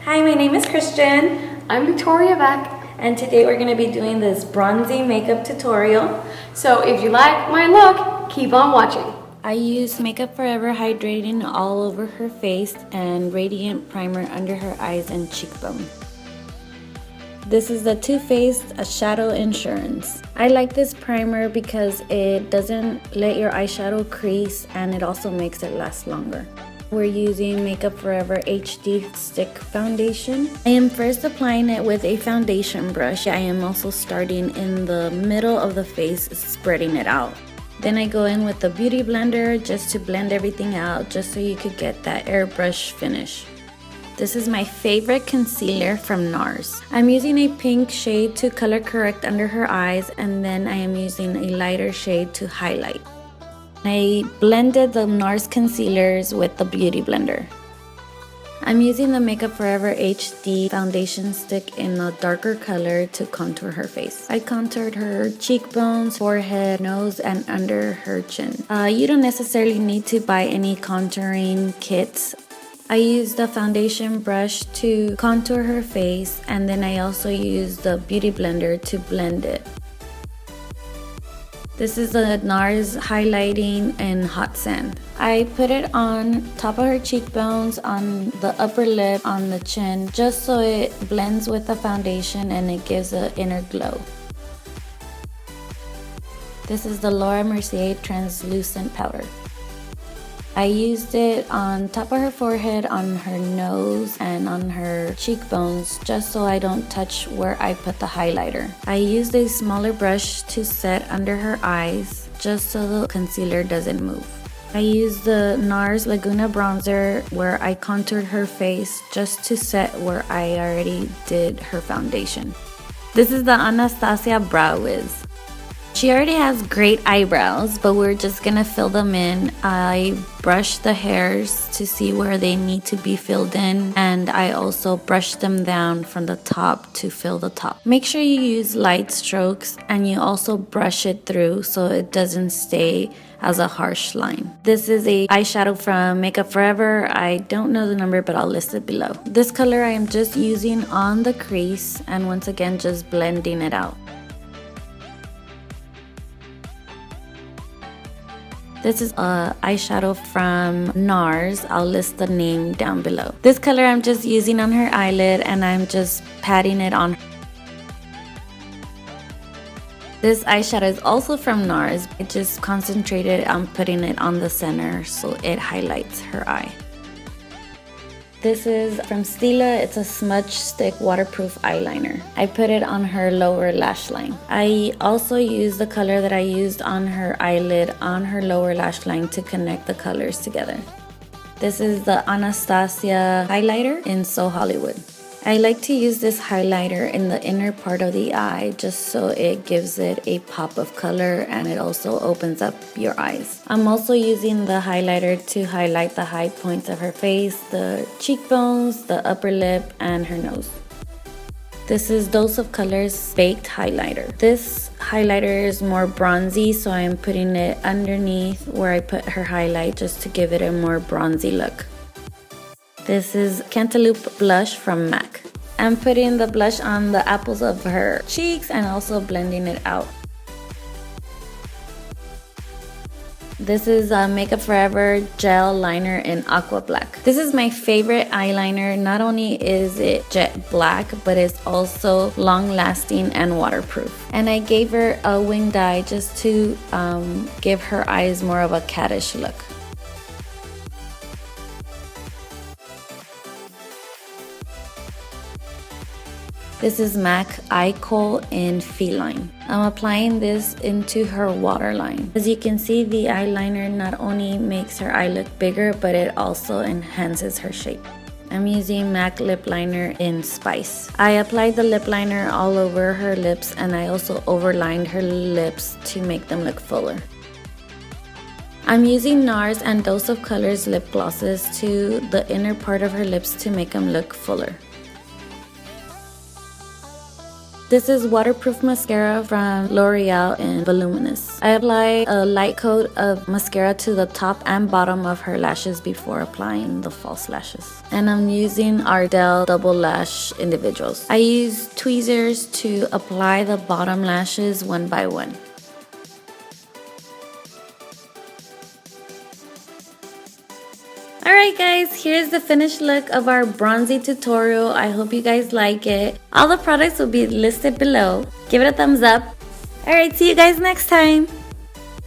Hi, my name is Christian. I'm Victoriah Bech. And today we're going to be doing this bronzy makeup tutorial. So if you like my look, keep on watching. I use Makeup Forever Hydrating all over her face and Radiant Primer under her eyes and cheekbone. This is the Too Faced Shadow Insurance. I like this primer because it doesn't let your eyeshadow crease and it also makes it last longer. We're using Makeup Forever HD Stick Foundation. I am first applying it with a foundation brush. I am also starting in the middle of the face, spreading it out. Then I go in with the Beauty Blender just to blend everything out, just so you could get that airbrush finish. This is my favorite concealer from NARS. I'm using a pink shade to color correct under her eyes, and then I am using a lighter shade to highlight. I blended the NARS concealers with the Beauty Blender. I'm using the Makeup Forever HD foundation stick in a darker color to contour her face. I contoured her cheekbones, forehead, nose, and under her chin. You don't necessarily need to buy any contouring kits. I used the foundation brush to contour her face, and then I also used the Beauty Blender to blend it. This is the NARS Highlighting in Hot Sand. I put it on top of her cheekbones, on the upper lip, on the chin, just so it blends with the foundation and it gives an inner glow. This is the Laura Mercier Translucent Powder. I used it on top of her forehead, on her nose, and on her cheekbones, just so I don't touch where I put the highlighter. I used a smaller brush to set under her eyes, just so the concealer doesn't move. I used the NARS Laguna bronzer where I contoured her face just to set where I already did her foundation. This is the Anastasia Brow Wiz. She already has great eyebrows, but we're just gonna fill them in. I brushed the hairs to see where they need to be filled in, and I also brushed them down from the top to fill the top. Make sure you use light strokes and you also brush it through so it doesn't stay as a harsh line. This is a eyeshadow from Makeup Forever. I don't know the number, but I'll list it below. This color I am just using on the crease, and once again just blending it out. This is a eyeshadow from NARS. I'll list the name down below. This color I'm just using on her eyelid, and I'm just patting it on. This eyeshadow is also from NARS. I just concentrated on putting it on the center so it highlights her eye. This is from Stila. It's a smudge stick waterproof eyeliner. I put it on her lower lash line. I also used the color that I used on her eyelid on her lower lash line to connect the colors together. This is the Anastasia highlighter in So Hollywood. I like to use this highlighter in the inner part of the eye just so it gives it a pop of color and it also opens up your eyes. I'm also using the highlighter to highlight the high points of her face, the cheekbones, the upper lip, and her nose. This is Dose of Colors Baked Highlighter. This highlighter is more bronzy, so I'm putting it underneath where I put her highlight just to give it a more bronzy look. This is Cantaloupe Blush from MAC. I'm putting the blush on the apples of her cheeks and also blending it out. This is Makeup Forever Gel Liner in Aqua Black. This is my favorite eyeliner. Not only is it jet black, but it's also long lasting and waterproof. And I gave her a winged eye just to give her eyes more of a caddish look. This is MAC Eye Kohl in Feline. I'm applying this into her waterline. As you can see, the eyeliner not only makes her eye look bigger, but it also enhances her shape. I'm using MAC Lip Liner in Spice. I applied the lip liner all over her lips, and I also overlined her lips to make them look fuller. I'm using NARS and Dose of Colors lip glosses to the inner part of her lips to make them look fuller. This is waterproof mascara from L'Oreal in Voluminous. I apply a light coat of mascara to the top and bottom of her lashes before applying the false lashes. And I'm using Ardell Double Lash Individuals. I use tweezers to apply the bottom lashes one by one. Alright guys, here's the finished look of our bronzy tutorial. I hope you guys like it. All the products will be listed below. Give it a thumbs up. Alright, see you guys next time.